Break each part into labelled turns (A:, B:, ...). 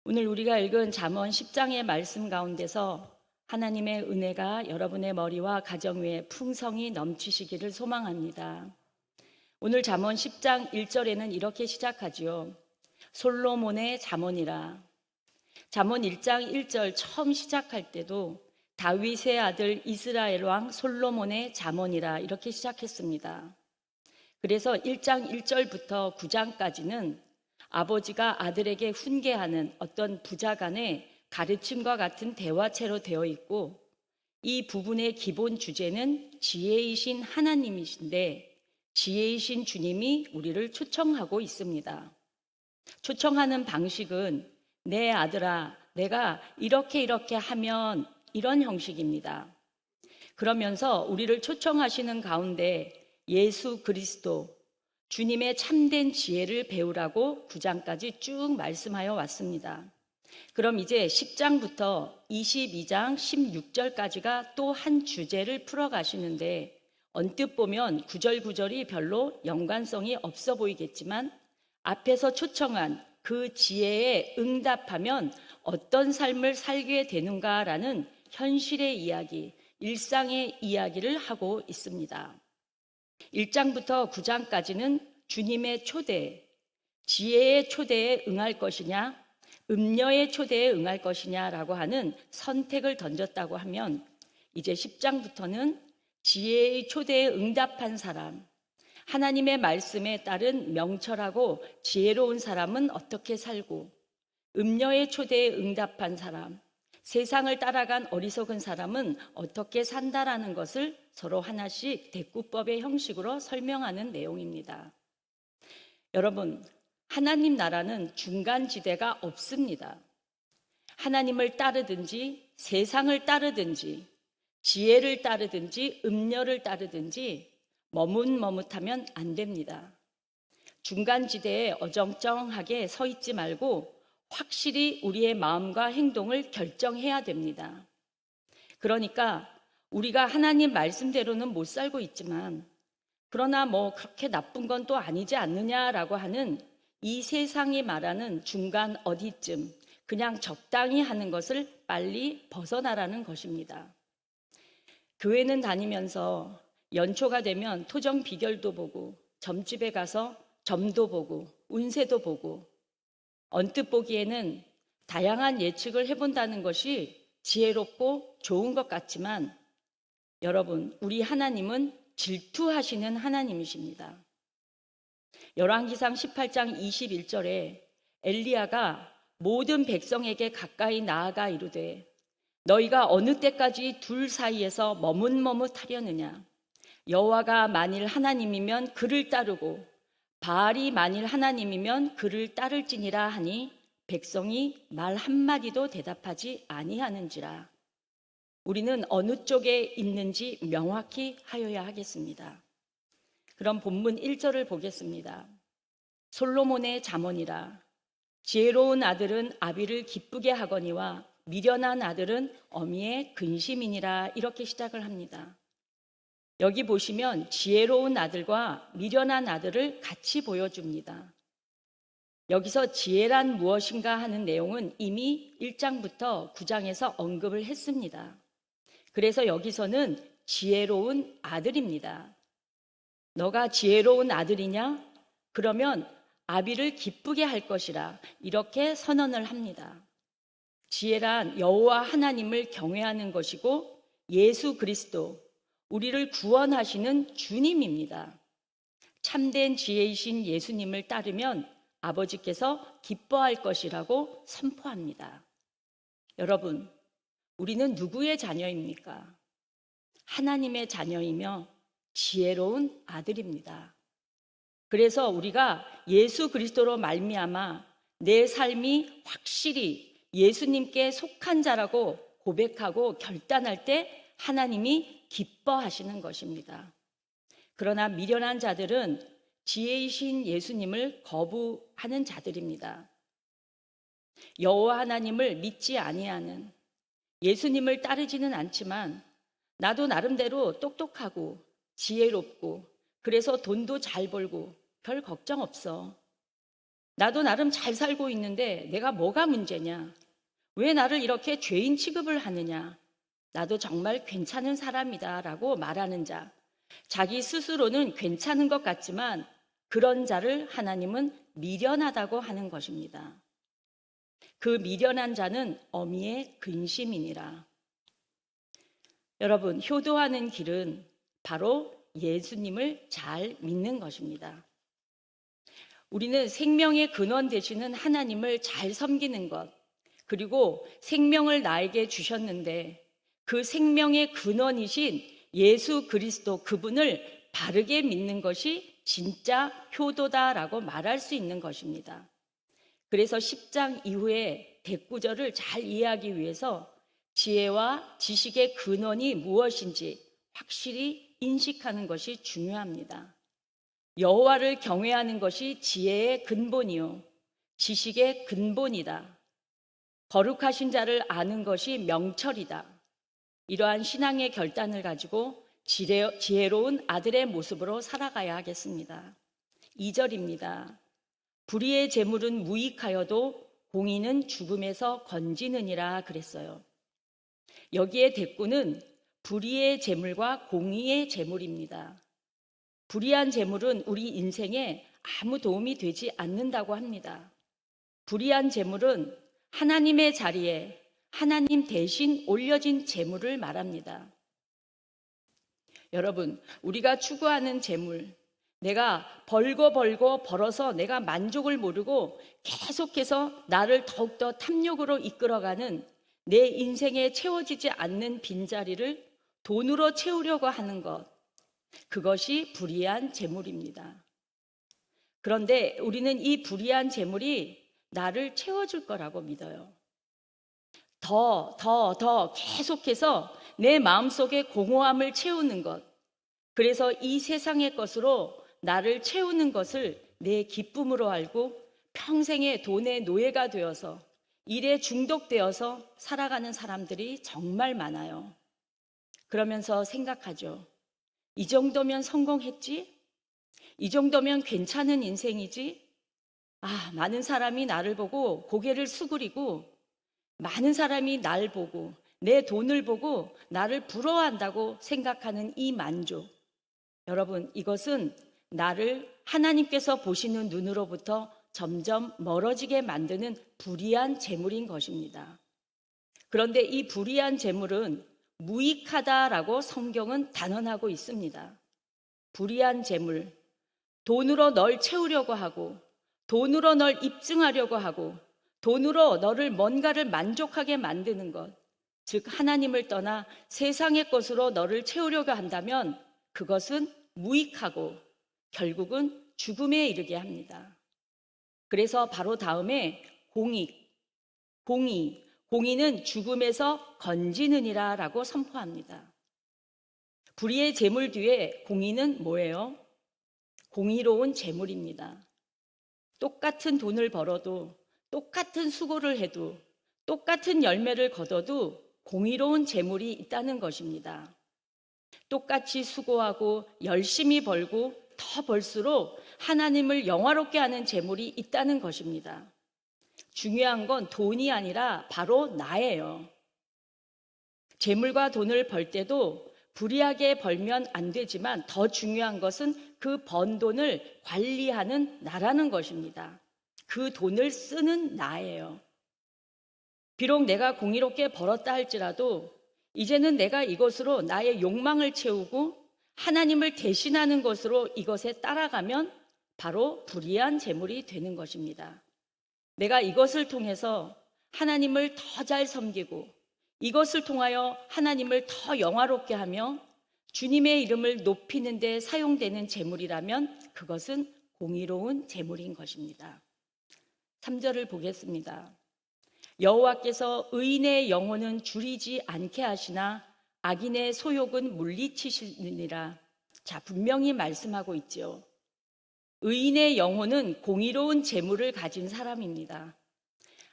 A: 오늘 우리가 읽은 잠언 10장의 말씀 가운데서 하나님의 은혜가 여러분의 머리와 가정 위에 풍성히 넘치시기를 소망합니다. 오늘 잠언 10장 1절에는 이렇게 시작하지요. 솔로몬의 잠언이라. 잠언 1장 1절 처음 시작할 때도 다윗의 아들 이스라엘 왕 솔로몬의 잠언이라 이렇게 시작했습니다. 그래서 1장 1절부터 9장까지는 아버지가 아들에게 훈계하는 어떤 부자간의 가르침과 같은 대화체로 되어 있고, 이 부분의 기본 주제는 지혜이신 하나님이신데 지혜이신 주님이 우리를 초청하고 있습니다. 초청하는 방식은 내 아들아, 내가 이렇게 하면 이런 형식입니다. 그러면서 우리를 초청하시는 가운데 예수 그리스도, 주님의 참된 지혜를 배우라고 9장까지 쭉 말씀하여 왔습니다. 그럼 이제 10장부터 22장 16절까지가 또 한 주제를 풀어가시는데, 언뜻 보면 구절구절이 별로 연관성이 없어 보이겠지만 앞에서 초청한 그 지혜에 응답하면 어떤 삶을 살게 되는가라는 현실의 이야기, 일상의 이야기를 하고 있습니다. 1장부터 9장까지는 주님의 초대, 지혜의 초대에 응할 것이냐, 음녀의 초대에 응할 것이냐라고 하는 선택을 던졌다고 하면, 이제 10장부터는 지혜의 초대에 응답한 사람, 하나님의 말씀에 따른 명철하고 지혜로운 사람은 어떻게 살고, 음녀의 초대에 응답한 사람, 세상을 따라간 어리석은 사람은 어떻게 산다라는 것을 서로 하나씩 대꾸법의 형식으로 설명하는 내용입니다. 여러분, 하나님 나라는 중간지대가 없습니다. 하나님을 따르든지 세상을 따르든지 지혜를 따르든지 음녀를 따르든지 머뭇머뭇하면 안 됩니다. 중간지대에 어정쩡하게 서 있지 말고 확실히 우리의 마음과 행동을 결정해야 됩니다. 그러니까 우리가 하나님 말씀대로는 못 살고 있지만, 그러나 그렇게 나쁜 건 또 아니지 않느냐라고 하는 이 세상이 말하는 중간 어디쯤, 그냥 적당히 하는 것을 빨리 벗어나라는 것입니다. 교회는 다니면서 연초가 되면 토정 비결도 보고, 점집에 가서 점도 보고, 운세도 보고, 언뜻 보기에는 다양한 예측을 해본다는 것이 지혜롭고 좋은 것 같지만, 여러분, 우리 하나님은 질투하시는 하나님이십니다. 열왕기상 18장 21절에 엘리야가 모든 백성에게 가까이 나아가 이르되, 너희가 어느 때까지 둘 사이에서 머뭇머뭇하려느냐? 여호와가 만일 하나님이면 그를 따르고 바알이 만일 하나님이면 그를 따를지니라 하니 백성이 말 한마디도 대답하지 아니하는지라. 우리는 어느 쪽에 있는지 명확히 하여야 하겠습니다. 그럼 본문 1절을 보겠습니다. 솔로몬의 잠언이라. 지혜로운 아들은 아비를 기쁘게 하거니와 미련한 아들은 어미의 근심이니라. 이렇게 시작을 합니다. 여기 보시면 지혜로운 아들과 미련한 아들을 같이 보여줍니다. 여기서 지혜란 무엇인가 하는 내용은 이미 1장부터 9장에서 언급을 했습니다. 그래서 여기서는 지혜로운 아들입니다. 너가 지혜로운 아들이냐? 그러면 아비를 기쁘게 할 것이라, 이렇게 선언을 합니다. 지혜란 여호와 하나님을 경외하는 것이고 예수 그리스도, 우리를 구원하시는 주님입니다. 참된 지혜이신 예수님을 따르면 아버지께서 기뻐할 것이라고 선포합니다. 여러분, 우리는 누구의 자녀입니까? 하나님의 자녀이며 지혜로운 아들입니다. 그래서 우리가 예수 그리스도로 말미암아 내 삶이 확실히 예수님께 속한 자라고 고백하고 결단할 때 하나님이 기뻐하시는 것입니다. 그러나 미련한 자들은 지혜이신 예수님을 거부하는 자들입니다. 여호와 하나님을 믿지 아니하는, 예수님을 따르지는 않지만 나도 나름대로 똑똑하고 지혜롭고 그래서 돈도 잘 벌고 별 걱정 없어. 나도 나름 잘 살고 있는데 내가 뭐가 문제냐? 왜 나를 이렇게 죄인 취급을 하느냐? 나도 정말 괜찮은 사람이다 라고 말하는 자, 자기 스스로는 괜찮은 것 같지만 그런 자를 하나님은 미련하다고 하는 것입니다. 그 미련한 자는 어미의 근심이니라. 여러분, 효도하는 길은 바로 예수님을 잘 믿는 것입니다. 우리는 생명의 근원 되시는 하나님을 잘 섬기는 것, 그리고 생명을 나에게 주셨는데 그 생명의 근원이신 예수 그리스도 그분을 바르게 믿는 것이 진짜 효도다라고 말할 수 있는 것입니다. 그래서 10장 이후에 대구절을 잘 이해하기 위해서 지혜와 지식의 근원이 무엇인지 확실히 인식하는 것이 중요합니다. 여호와를 경외하는 것이 지혜의 근본이요 지식의 근본이다. 거룩하신 자를 아는 것이 명철이다. 이러한 신앙의 결단을 가지고 지혜로운 아들의 모습으로 살아가야 하겠습니다. 2절입니다. 불의의 재물은 무익하여도 공의는 죽음에서 건지느니라 그랬어요. 여기에 대꾸는 불의의 재물과 공의의 재물입니다. 불의한 재물은 우리 인생에 아무 도움이 되지 않는다고 합니다. 불의한 재물은 하나님의 자리에 하나님 대신 올려진 재물을 말합니다. 여러분, 우리가 추구하는 재물, 내가 벌고 벌어서 내가 만족을 모르고 계속해서 나를 더욱더 탐욕으로 이끌어가는 내 인생에 채워지지 않는 빈자리를 돈으로 채우려고 하는 것, 그것이 불의한 재물입니다. 그런데 우리는 이 불의한 재물이 나를 채워줄 거라고 믿어요. 더 계속해서 내 마음속에 공허함을 채우는 것, 그래서 이 세상의 것으로 나를 채우는 것을 내 기쁨으로 알고 평생의 돈의 노예가 되어서 일에 중독되어서 살아가는 사람들이 정말 많아요. 그러면서 생각하죠. 이 정도면 성공했지? 이 정도면 괜찮은 인생이지? 많은 사람이 나를 보고 고개를 수그리고 많은 사람이 날 보고 내 돈을 보고 나를 부러워한다고 생각하는 이 만족. 여러분, 이것은 나를 하나님께서 보시는 눈으로부터 점점 멀어지게 만드는 불의한 재물인 것입니다. 그런데 이 불의한 재물은 무익하다라고 성경은 단언하고 있습니다. 불의한 재물, 돈으로 널 채우려고 하고 돈으로 널 입증하려고 하고 돈으로 너를 뭔가를 만족하게 만드는 것, 즉 하나님을 떠나 세상의 것으로 너를 채우려고 한다면 그것은 무익하고 결국은 죽음에 이르게 합니다. 그래서 바로 다음에 공의는 죽음에서 건지느니라 라고 선포합니다. 불의의 재물 뒤에 공의는 뭐예요? 공의로운 재물입니다. 똑같은 돈을 벌어도 똑같은 수고를 해도 똑같은 열매를 거둬도 공의로운 재물이 있다는 것입니다. 똑같이 수고하고 열심히 벌고 더 벌수록 하나님을 영화롭게 하는 재물이 있다는 것입니다. 중요한 건 돈이 아니라 바로 나예요. 재물과 돈을 벌 때도 불이하게 벌면 안 되지만 더 중요한 것은 그 번 돈을 관리하는 나라는 것입니다. 그 돈을 쓰는 나예요. 비록 내가 공의롭게 벌었다 할지라도 이제는 내가 이것으로 나의 욕망을 채우고 하나님을 대신하는 것으로 이것에 따라가면 바로 불의한 재물이 되는 것입니다. 내가 이것을 통해서 하나님을 더 잘 섬기고 이것을 통하여 하나님을 더 영화롭게 하며 주님의 이름을 높이는 데 사용되는 재물이라면 그것은 공의로운 재물인 것입니다. 3절을 보겠습니다. 여호와께서 의인의 영혼은 줄이지 않게 하시나 악인의 소욕은 물리치시느니라. 자, 분명히 말씀하고 있죠. 의인의 영혼은 공의로운 재물을 가진 사람입니다.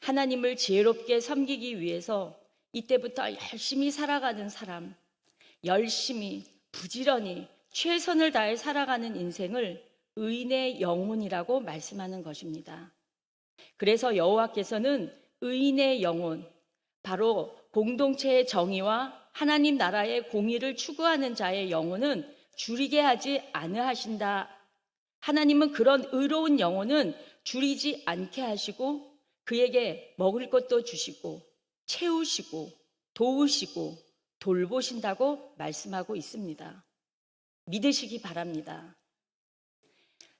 A: 하나님을 지혜롭게 섬기기 위해서 이때부터 열심히 살아가는 사람, 열심히 부지런히 최선을 다해 살아가는 인생을 의인의 영혼이라고 말씀하는 것입니다. 그래서 여호와께서는 의인의 영혼, 바로 공동체의 정의와 하나님 나라의 공의를 추구하는 자의 영혼은 줄이게 하지 아니하신다. 하나님은 그런 의로운 영혼은 줄이지 않게 하시고 그에게 먹을 것도 주시고 채우시고 도우시고 돌보신다고 말씀하고 있습니다. 믿으시기 바랍니다.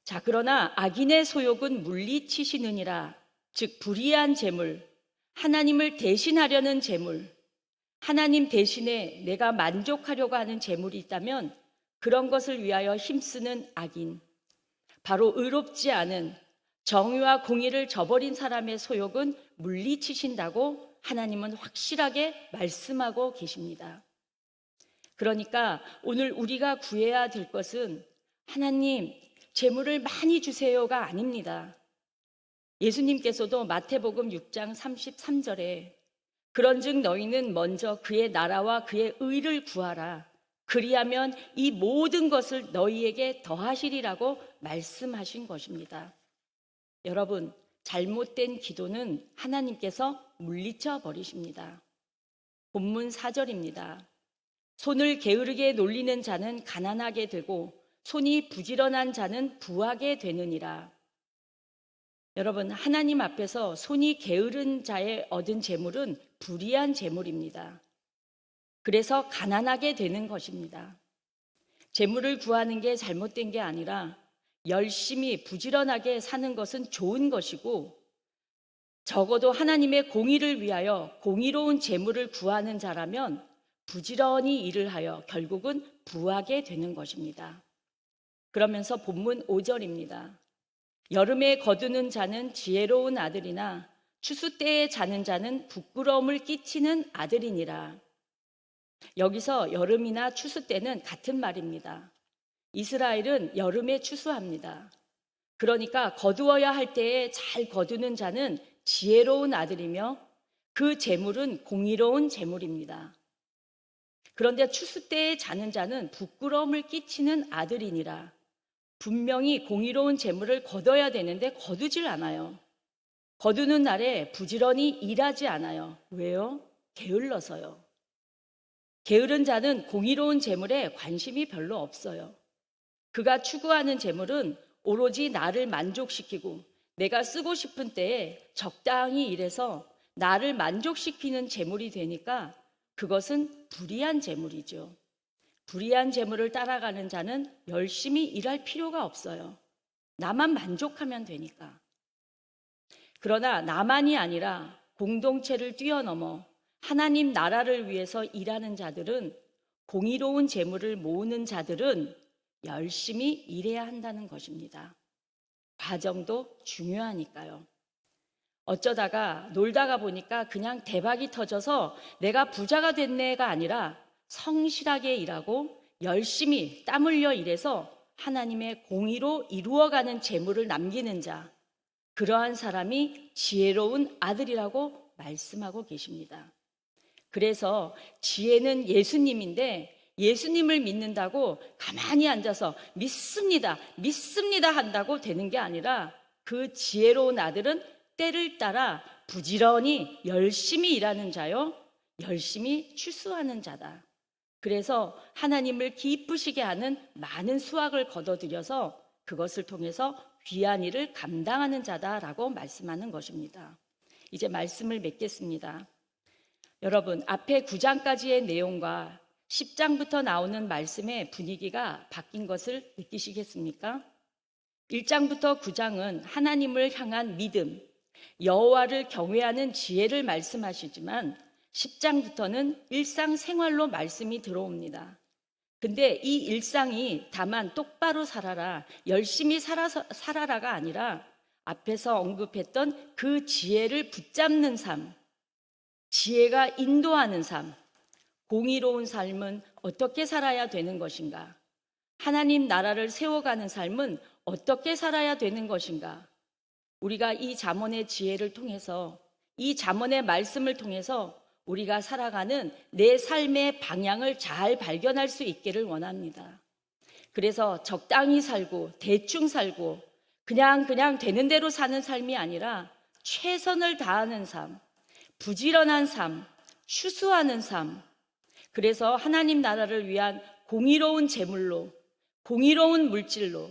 A: 자, 그러나 악인의 소욕은 물리치시느니라. 즉 불의한 재물, 하나님을 대신하려는 재물, 하나님 대신에 내가 만족하려고 하는 재물이 있다면 그런 것을 위하여 힘쓰는 악인, 바로 의롭지 않은 정의와 공의를 저버린 사람의 소욕은 물리치신다고 하나님은 확실하게 말씀하고 계십니다. 그러니까 오늘 우리가 구해야 될 것은 하나님 재물을 많이 주세요가 아닙니다. 예수님께서도 마태복음 6장 33절에 그런즉 너희는 먼저 그의 나라와 그의 의를 구하라. 그리하면 이 모든 것을 너희에게 더하시리라고 말씀하신 것입니다. 여러분, 잘못된 기도는 하나님께서 물리쳐 버리십니다. 본문 4절입니다. 손을 게으르게 놀리는 자는 가난하게 되고 손이 부지런한 자는 부하게 되느니라. 여러분, 하나님 앞에서 손이 게으른 자의 얻은 재물은 불의한 재물입니다. 그래서 가난하게 되는 것입니다. 재물을 구하는 게 잘못된 게 아니라 열심히 부지런하게 사는 것은 좋은 것이고, 적어도 하나님의 공의를 위하여 공의로운 재물을 구하는 자라면 부지런히 일을 하여 결국은 부하게 되는 것입니다. 그러면서 본문 5절입니다. 여름에 거두는 자는 지혜로운 아들이나 추수 때에 자는 자는 부끄러움을 끼치는 아들이니라. 여기서 여름이나 추수 때는 같은 말입니다. 이스라엘은 여름에 추수합니다. 그러니까 거두어야 할 때에 잘 거두는 자는 지혜로운 아들이며 그 재물은 공의로운 재물입니다. 그런데 추수 때에 자는 자는 부끄러움을 끼치는 아들이니라. 분명히 공의로운 재물을 거둬야 되는데 거두질 않아요. 거두는 날에 부지런히 일하지 않아요. 왜요? 게을러서요. 게으른 자는 공의로운 재물에 관심이 별로 없어요. 그가 추구하는 재물은 오로지 나를 만족시키고 내가 쓰고 싶은 때에 적당히 일해서 나를 만족시키는 재물이 되니까 그것은 불의한 재물이죠. 불의한 재물을 따라가는 자는 열심히 일할 필요가 없어요. 나만 만족하면 되니까. 그러나 나만이 아니라 공동체를 뛰어넘어 하나님 나라를 위해서 일하는 자들은, 공의로운 재물을 모으는 자들은 열심히 일해야 한다는 것입니다. 과정도 중요하니까요. 어쩌다가 놀다가 보니까 그냥 대박이 터져서 내가 부자가 됐네가 아니라 성실하게 일하고 열심히 땀 흘려 일해서 하나님의 공의로 이루어가는 재물을 남기는 자, 그러한 사람이 지혜로운 아들이라고 말씀하고 계십니다. 그래서 지혜는 예수님인데 예수님을 믿는다고 가만히 앉아서 믿습니다, 믿습니다 한다고 되는 게 아니라 그 지혜로운 아들은 때를 따라 부지런히 열심히 일하는 자요, 열심히 추수하는 자다. 그래서 하나님을 기쁘시게 하는 많은 수확을 거둬들여서 그것을 통해서 귀한 일을 감당하는 자다라고 말씀하는 것입니다. 이제 말씀을 맺겠습니다. 여러분, 앞에 9장까지의 내용과 10장부터 나오는 말씀의 분위기가 바뀐 것을 느끼시겠습니까? 1장부터 9장은 하나님을 향한 믿음, 여호와를 경외하는 지혜를 말씀하시지만 10장부터는 일상생활로 말씀이 들어옵니다. 근데 이 일상이 다만 똑바로 살아라, 열심히 살아라가 아니라 앞에서 언급했던 그 지혜를 붙잡는 삶, 지혜가 인도하는 삶, 공의로운 삶은 어떻게 살아야 되는 것인가? 하나님 나라를 세워가는 삶은 어떻게 살아야 되는 것인가? 우리가 이 잠언의 지혜를 통해서, 이 잠언의 말씀을 통해서 우리가 살아가는 내 삶의 방향을 잘 발견할 수 있기를 원합니다. 그래서 적당히 살고 대충 살고 그냥 되는 대로 사는 삶이 아니라 최선을 다하는 삶, 부지런한 삶, 추수하는 삶. 그래서 하나님 나라를 위한 공의로운 재물로, 공의로운 물질로,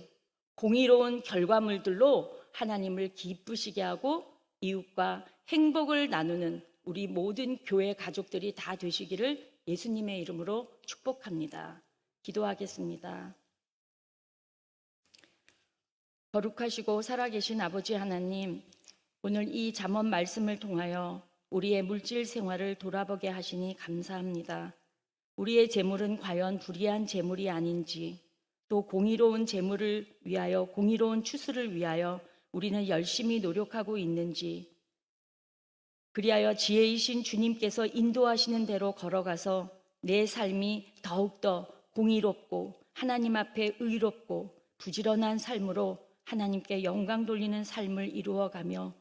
A: 공의로운 결과물들로 하나님을 기쁘시게 하고 이웃과 행복을 나누는 우리 모든 교회 가족들이 다 되시기를 예수님의 이름으로 축복합니다. 기도하겠습니다. 거룩하시고 살아계신 아버지 하나님, 오늘 이 잠언 말씀을 통하여 우리의 물질 생활을 돌아보게 하시니 감사합니다. 우리의 재물은 과연 불의한 재물이 아닌지, 또 공의로운 재물을 위하여, 공의로운 추수를 위하여 우리는 열심히 노력하고 있는지, 그리하여 지혜이신 주님께서 인도하시는 대로 걸어가서 내 삶이 더욱더 공의롭고 하나님 앞에 의롭고 부지런한 삶으로 하나님께 영광 돌리는 삶을 이루어가며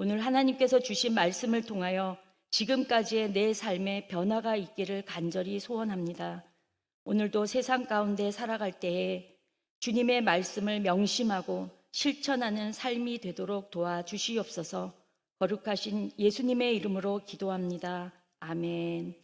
A: 오늘 하나님께서 주신 말씀을 통하여 지금까지의 내 삶에 변화가 있기를 간절히 소원합니다. 오늘도 세상 가운데 살아갈 때에 주님의 말씀을 명심하고 실천하는 삶이 되도록 도와주시옵소서. 거룩하신 예수님의 이름으로 기도합니다. 아멘.